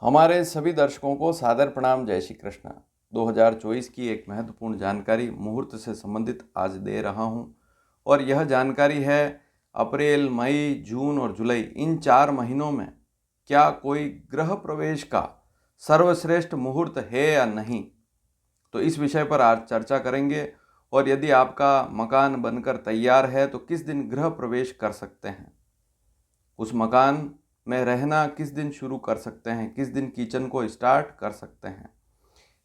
हमारे सभी दर्शकों को सादर प्रणाम। जय श्री कृष्ण। 2024 की एक महत्वपूर्ण जानकारी मुहूर्त से संबंधित आज दे रहा हूं और यह जानकारी है अप्रैल, मई, जून और जुलाई इन 4 महीनों में क्या कोई गृह प्रवेश का सर्वश्रेष्ठ मुहूर्त है या नहीं। तो इस विषय पर आज चर्चा करेंगे। और यदि आपका मकान बनकर तैयार है तो किस दिन गृह प्रवेश कर सकते हैं, उस मकान में रहना किस दिन शुरू कर सकते हैं, किस दिन किचन को स्टार्ट कर सकते हैं,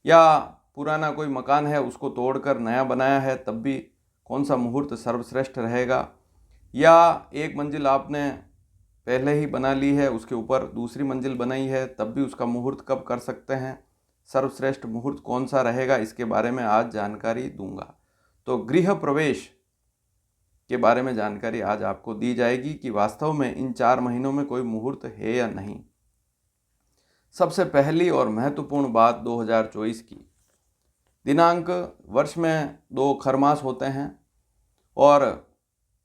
या पुराना कोई मकान है उसको तोड़कर नया बनाया है तब भी कौन सा मुहूर्त सर्वश्रेष्ठ रहेगा, या एक मंजिल आपने पहले ही बना ली है उसके ऊपर दूसरी मंजिल बनाई है तब भी उसका मुहूर्त कब कर सकते हैं, सर्वश्रेष्ठ मुहूर्त कौन सा रहेगा, इसके बारे में आज जानकारी दूंगा। तो गृह प्रवेश के बारे में जानकारी आज आपको दी जाएगी कि वास्तव में इन 4 महीनों में कोई मुहूर्त है या नहीं। सबसे पहली और महत्वपूर्ण बात 2024 की दिनांक, वर्ष में 2 खरमास होते हैं और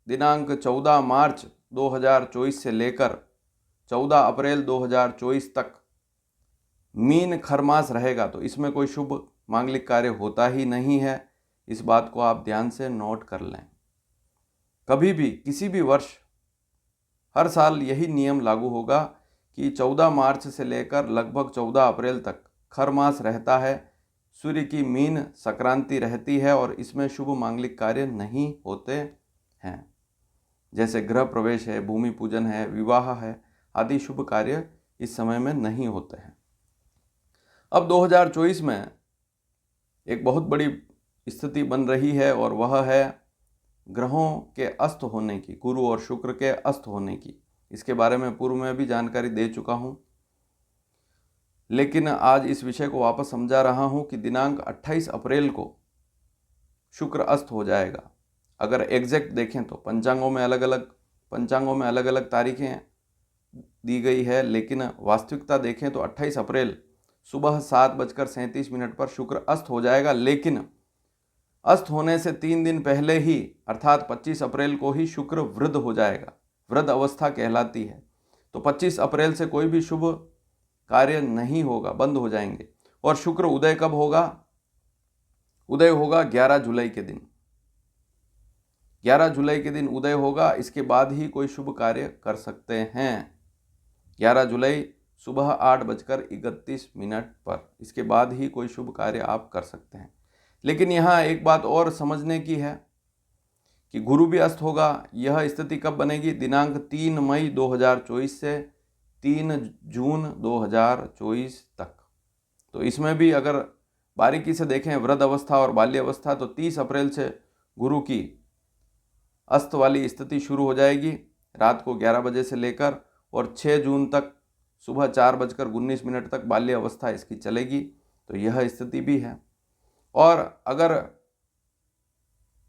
दिनांक 14 मार्च 2024 से लेकर 14 अप्रैल 2024 तक मीन खरमास रहेगा। तो इसमें कोई शुभ मांगलिक कार्य होता ही नहीं है, इस बात को आप ध्यान से नोट कर लें। कभी भी किसी भी वर्ष हर साल यही नियम लागू होगा कि 14 मार्च से लेकर लगभग 14 अप्रैल तक खरमास रहता है, सूर्य की मीन संक्रांति रहती है और इसमें शुभ मांगलिक कार्य नहीं होते हैं। जैसे गृह प्रवेश है, भूमि पूजन है, विवाह है आदि शुभ कार्य इस समय में नहीं होते हैं। अब 2024 में एक बहुत बड़ी स्थिति बन रही है और वह है ग्रहों के अस्त होने की, गुरु और शुक्र के अस्त होने की। इसके बारे में पूर्व में भी जानकारी दे चुका हूं, लेकिन आज इस विषय को वापस समझा रहा हूं कि दिनांक 28 अप्रैल को शुक्र अस्त हो जाएगा। अगर एग्जैक्ट देखें तो पंचांगों में अलग अलग तारीखें दी गई है, लेकिन वास्तविकता देखें तो 28 अप्रैल सुबह 7:37 पर शुक्र अस्त हो जाएगा। लेकिन अस्त होने से 3 दिन पहले ही अर्थात 25 अप्रैल को ही शुक्र वृद्ध हो जाएगा। वृद्ध अवस्था कहलाती है। तो 25 अप्रैल से कोई भी शुभ कार्य नहीं होगा, बंद हो जाएंगे। और शुक्र उदय कब होगा? उदय होगा 11 जुलाई के दिन। 11 जुलाई के दिन उदय होगा, इसके बाद ही कोई शुभ कार्य कर सकते हैं। 11 जुलाई सुबह 8:31 पर, इसके बाद ही कोई शुभ कार्य आप कर सकते हैं। लेकिन यहाँ एक बात और समझने की है कि गुरु भी अस्त होगा। यह स्थिति कब बनेगी? दिनांक 3 मई 2024 से 3 जून 2024 तक। तो इसमें भी अगर बारीकी से देखें वृद्ध अवस्था और बाल्य अवस्था, तो 30 अप्रैल से गुरु की अस्त वाली स्थिति शुरू हो जाएगी रात को 11 बजे से लेकर, और 6 जून तक सुबह 4:19 तक बाल्य अवस्था इसकी चलेगी। तो यह स्थिति भी है। और अगर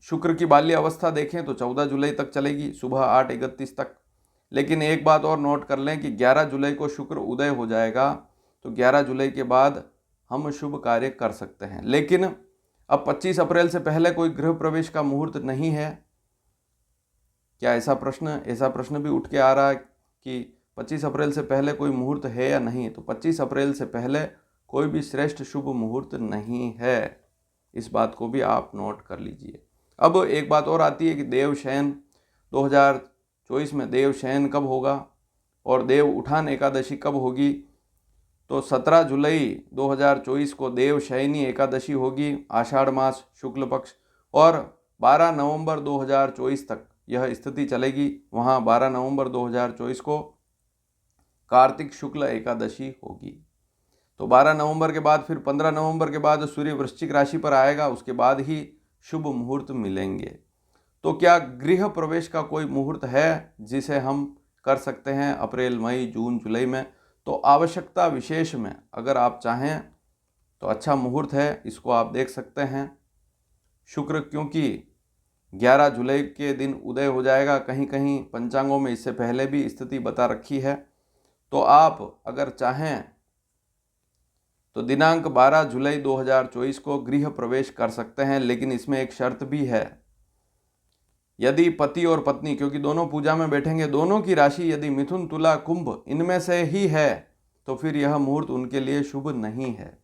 शुक्र की बाल्य अवस्था देखें तो 14 जुलाई तक चलेगी, सुबह 8:31 तक। लेकिन एक बात और नोट कर लें कि 11 जुलाई को शुक्र उदय हो जाएगा, तो 11 जुलाई के बाद हम शुभ कार्य कर सकते हैं। लेकिन अब 25 अप्रैल से पहले कोई गृह प्रवेश का मुहूर्त नहीं है। क्या ऐसा प्रश्न भी उठ के आ रहा है कि 25 अप्रैल से पहले कोई मुहूर्त है या नहीं? तो 25 अप्रैल से पहले कोई भी श्रेष्ठ शुभ मुहूर्त नहीं है, इस बात को भी आप नोट कर लीजिए। अब एक बात और आती है कि देवशयन 2024 में देवशयन कब होगा और देव उठान एकादशी कब होगी? तो 17 जुलाई 2024 को देवशयनी एकादशी होगी, आषाढ़ मास शुक्ल पक्ष, और 12 नवंबर 2024 तक यह स्थिति चलेगी। वहाँ 12 नवंबर 2024 को कार्तिक शुक्ल एकादशी होगी। तो 12 नवंबर के बाद फिर 15 नवंबर के बाद सूर्य वृश्चिक राशि पर आएगा, उसके बाद ही शुभ मुहूर्त मिलेंगे। तो क्या गृह प्रवेश का कोई मुहूर्त है जिसे हम कर सकते हैं अप्रैल, मई, जून, जुलाई में? तो आवश्यकता विशेष में अगर आप चाहें तो अच्छा मुहूर्त है, इसको आप देख सकते हैं। शुक्र क्योंकि 11 जुलाई के दिन उदय हो जाएगा, कहीं कहीं पंचांगों में इससे पहले भी स्थिति बता रखी है। तो आप अगर चाहें तो दिनांक 12 जुलाई 2024 को गृह प्रवेश कर सकते हैं। लेकिन इसमें एक शर्त भी है, यदि पति और पत्नी, क्योंकि दोनों पूजा में बैठेंगे, दोनों की राशि यदि मिथुन, तुला, कुंभ इनमें से ही है, तो फिर यह मुहूर्त उनके लिए शुभ नहीं है।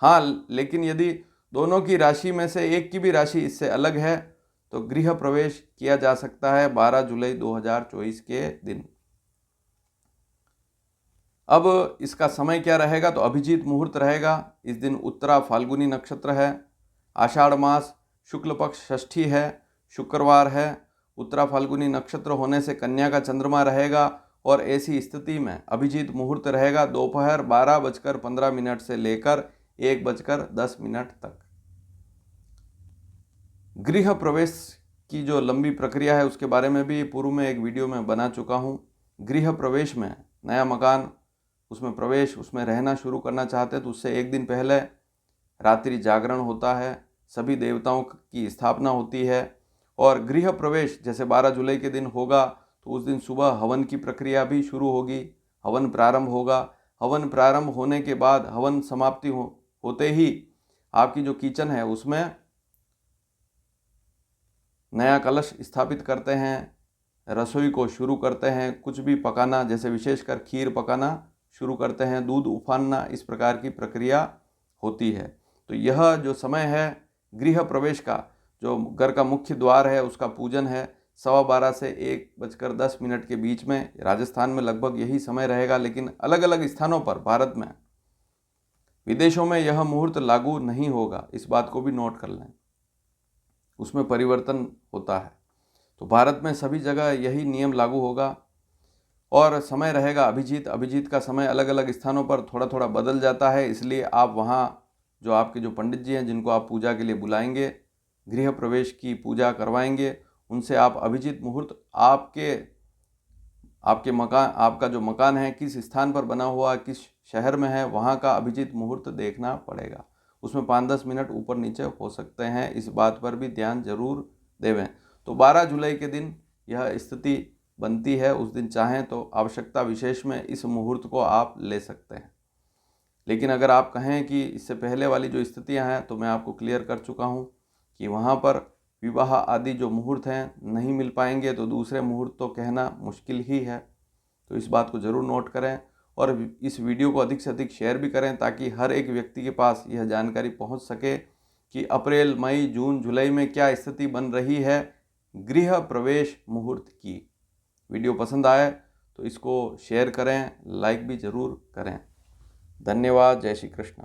हाँ, लेकिन यदि दोनों की राशि में से एक की भी राशि इससे अलग है तो गृह प्रवेश किया जा सकता है 12 जुलाई 2024 के दिन। अब इसका समय क्या रहेगा, तो अभिजीत मुहूर्त रहेगा। इस दिन उत्तरा फाल्गुनी नक्षत्र है, आषाढ़ मास, शुक्ल पक्ष षष्ठी है, शुक्रवार है। उत्तरा फाल्गुनी नक्षत्र होने से कन्या का चंद्रमा रहेगा और ऐसी स्थिति में अभिजीत मुहूर्त रहेगा दोपहर 12:15 से लेकर 1:10 तक। गृह प्रवेश की जो लंबी प्रक्रिया है उसके बारे में भी पूर्व में एक वीडियो में बना चुका हूँ। गृह प्रवेश में नया मकान, उसमें प्रवेश, उसमें रहना शुरू करना चाहते हैं तो उससे एक दिन पहले रात्रि जागरण होता है, सभी देवताओं की स्थापना होती है। और गृह प्रवेश जैसे 12 जुलाई के दिन होगा तो उस दिन सुबह हवन की प्रक्रिया भी शुरू होगी, हवन प्रारंभ होगा। हवन प्रारंभ होने के बाद हवन समाप्ति होते ही आपकी जो किचन है उसमें नया कलश स्थापित करते हैं, रसोई को शुरू करते हैं, कुछ भी पकाना, जैसे विशेषकर खीर पकाना शुरू करते हैं, दूध उफानना, इस प्रकार की प्रक्रिया होती है। तो यह जो समय है गृह प्रवेश का, जो घर का मुख्य द्वार है उसका पूजन है 12:15 से 1:10 के बीच में। राजस्थान में लगभग यही समय रहेगा, लेकिन अलग अलग स्थानों पर भारत में, विदेशों में यह मुहूर्त लागू नहीं होगा, इस बात को भी नोट कर लें, उसमें परिवर्तन होता है। तो भारत में सभी जगह यही नियम लागू होगा और समय रहेगा अभिजीत। अभिजीत का समय अलग अलग स्थानों पर थोड़ा थोड़ा बदल जाता है, इसलिए आप वहाँ जो आपके जो पंडित जी हैं जिनको आप पूजा के लिए बुलाएंगे, गृह प्रवेश की पूजा करवाएंगे, उनसे आप अभिजीत मुहूर्त आपके मकान, आपका जो मकान है किस स्थान पर बना हुआ, किस शहर में है, वहाँ का अभिजीत मुहूर्त देखना पड़ेगा। उसमें 5-10 मिनट ऊपर नीचे हो सकते हैं, इस बात पर भी ध्यान जरूर देवें। तो 12 जुलाई के दिन यह स्थिति बनती है, उस दिन चाहें तो आवश्यकता विशेष में इस मुहूर्त को आप ले सकते हैं। लेकिन अगर आप कहें कि इससे पहले वाली जो स्थितियां हैं तो मैं आपको क्लियर कर चुका हूं कि वहां पर विवाह आदि जो मुहूर्त हैं नहीं मिल पाएंगे, तो दूसरे मुहूर्त तो कहना मुश्किल ही है। तो इस बात को ज़रूर नोट करें और इस वीडियो को अधिक से अधिक शेयर भी करें ताकि हर एक व्यक्ति के पास यह जानकारी पहुंच सके कि अप्रैल, मई, जून, जुलाई में क्या स्थिति बन रही है गृह प्रवेश मुहूर्त की। वीडियो पसंद आए तो इसको शेयर करें, लाइक भी ज़रूर करें। धन्यवाद। जय श्री कृष्ण।